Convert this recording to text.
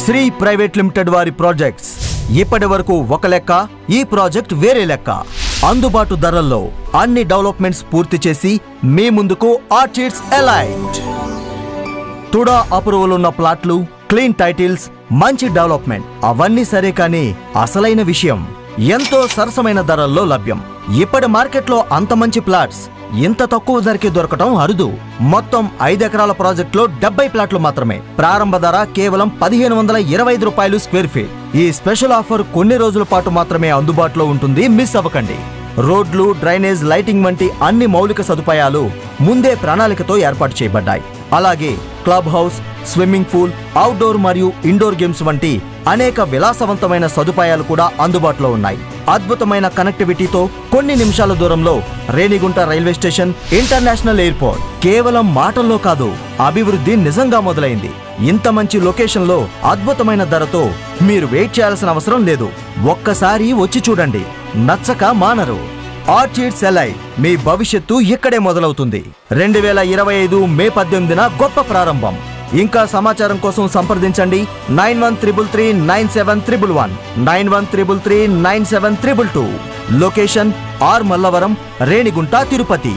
Shri private limited వారి projects ఇప్పటి వరకు ఒక లెక్క, ఈ ప్రాజెక్ట్ వేరే లెక్క. అందుబాటు ధరల్లో అన్ని డెవలప్మెంట్స్ పూర్తి చేసి మీ ముందుకు ఆర్చిడ్స్ ఎలైట్. తుడా అప్రూవల్ ఉన్న ప్లాట్లు, క్లీన్ టైటిల్స్, మంచి డెవలప్మెంట్ అవన్నీ సరే కానీ అసలైన విషయం ఎంతో సరసమైన ధరల్లో లభ్యం. ఇప్పటి మార్కెట్లో అంత మంచి ప్లాట్స్ ఇంత తక్కువ ధరకి దొరకటం అరుదు. మొత్తం 5 ఎకరాల ప్రాజెక్టులో 70 ప్లాట్లు మాత్రమే. ప్రారంభ ధర కేవలం 1525 రూపాయలు స్క్వేర్ ఫీట్. ఈ స్పెషల్ ఆఫర్ కొన్ని రోజుల పాటు మాత్రమే అందుబాటులో ఉంటుంది, మిస్ అవ్వకండి. రోడ్లు, డ్రైనేజ్, లైటింగ్ వంటి అన్ని మౌలిక సదుపాయాలు ముందే ప్రణాళికతో ఏర్పాటు చేయబడ్డాయి. అలాగే club house, swimming pool, outdoor మరియు ఇండోర్ గేమ్స్ వంటి అనేక విలాసవంతమైన సదుపాయాలు కూడా అందుబాటులో ఉన్నాయి. అద్భుతమైన కనెక్టివిటీతో కొన్ని నిమిషాల దూరంలో Renigunta railway station, international airport. కేవలం మాటల్లో కాదు, అభివృద్ధి నిజంగా మొదలైంది. ఇంత మంచి లొకేషన్ లో అద్భుతమైన ధరతో మీరు వెయిట్ చేయాల్సిన అవసరం లేదు. ఒక్కసారి వచ్చి చూడండి, నచ్చక మానరు. ఆర్చిడ్స్ ఎలైట్, మీ భవిష్యత్తు ఇక్కడే మొదలవుతుంది. 2025 మే 18న గొప్ప ప్రారంభం. ఇంకా సమాచారం కోసం సంప్రదించండి 9133397111, 9133397222. Location or Mallavaram, Renigunta, Tirupati.